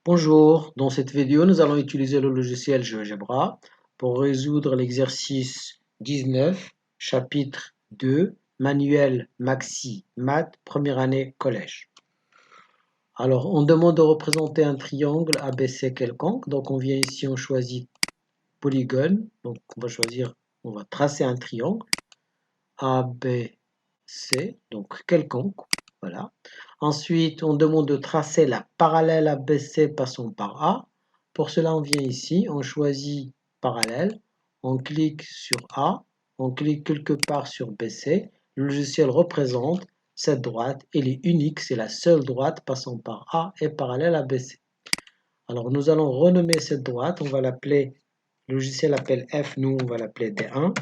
Bonjour, dans cette vidéo, nous allons utiliser le logiciel GeoGebra pour résoudre l'exercice 19, chapitre 2, manuel Maxi Math, première année collège. Alors, on demande de représenter un triangle ABC quelconque. Donc, on vient ici, on choisit polygone. Donc, on va tracer un triangle ABC, donc quelconque. Voilà. Ensuite, on demande de tracer la parallèle ABC passant par A. Pour cela, on vient ici, on choisit parallèle, on clique sur A, on clique quelque part sur BC. Le logiciel représente cette droite, elle est unique, c'est la seule droite passant par A et parallèle à BC. Alors, nous allons renommer cette droite, on va l'appeler, le logiciel appelle F, nous on va l'appeler D1.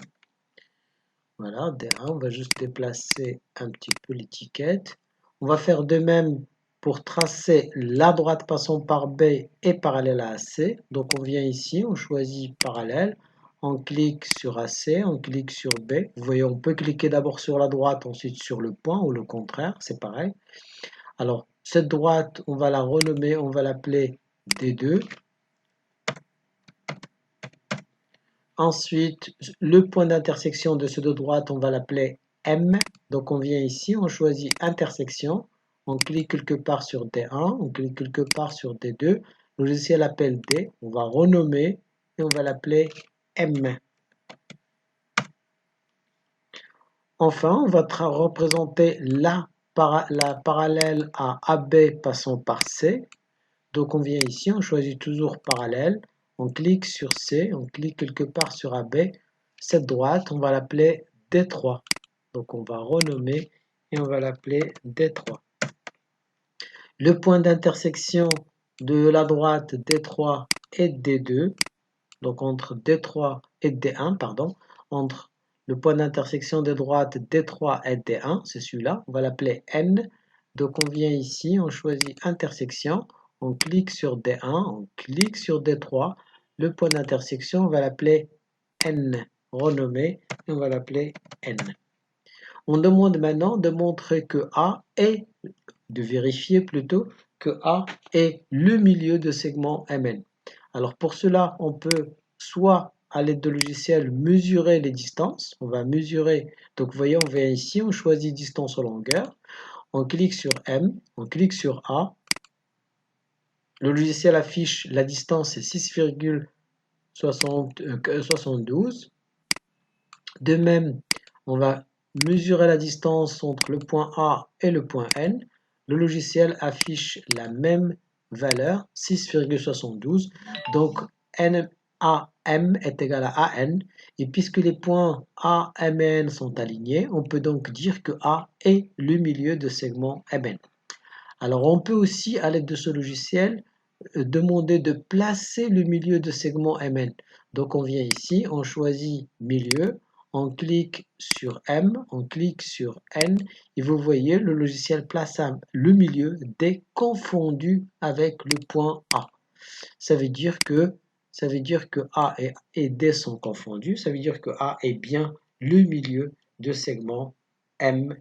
Voilà, D1, on va juste déplacer un petit peu l'étiquette. On va faire de même pour tracer la droite passant par B et parallèle à AC. Donc on vient ici, on choisit parallèle, on clique sur AC, on clique sur B. Vous voyez, on peut cliquer d'abord sur la droite, ensuite sur le point ou le contraire, c'est pareil. Alors cette droite, on va la renommer, on va l'appeler D2. Ensuite, le point d'intersection de ces deux droites, on va l'appeler M. Donc on vient ici, on choisit intersection, on clique quelque part sur D1, on clique quelque part sur D2, le logiciel appelle D, on va renommer et on va l'appeler M. Enfin, on va représenter la parallèle à AB passant par C. Donc on vient ici, on choisit toujours parallèle, on clique sur C, on clique quelque part sur AB. Cette droite, on va l'appeler D3. Donc on va renommer et on va l'appeler D3. Le point d'intersection de la droite D3 et D2, donc entre D3 et D1, pardon, entre le point d'intersection des droites D3 et D1, c'est celui-là, on va l'appeler N. Donc on vient ici, on choisit intersection, on clique sur D1, on clique sur D3, le point d'intersection, on va l'appeler N, renommé, et on va l'appeler N. On demande maintenant de montrer que A est, de vérifier plutôt, que A est le milieu de segment MN. Alors pour cela, on peut soit à l'aide de logiciel mesurer les distances. On va mesurer, donc vous voyez, on vient ici, on choisit distance ou longueur, on clique sur M, on clique sur A. Le logiciel affiche la distance, c'est 6,72. De même, on va mesurer la distance entre le point A et le point N. Le logiciel affiche la même valeur, 6,72. Donc, AM est égal à AN. Et puisque les points A, M et N sont alignés, on peut donc dire que A est le milieu de segment MN. Alors, on peut aussi, à l'aide de ce logiciel, demander de placer le milieu de segment MN. Donc, on vient ici, on choisit milieu, on clique sur M, on clique sur N, et vous voyez, le logiciel place le milieu D confondu avec le point A. Ça veut dire que A et D sont confondus, ça veut dire que A est bien le milieu de segment M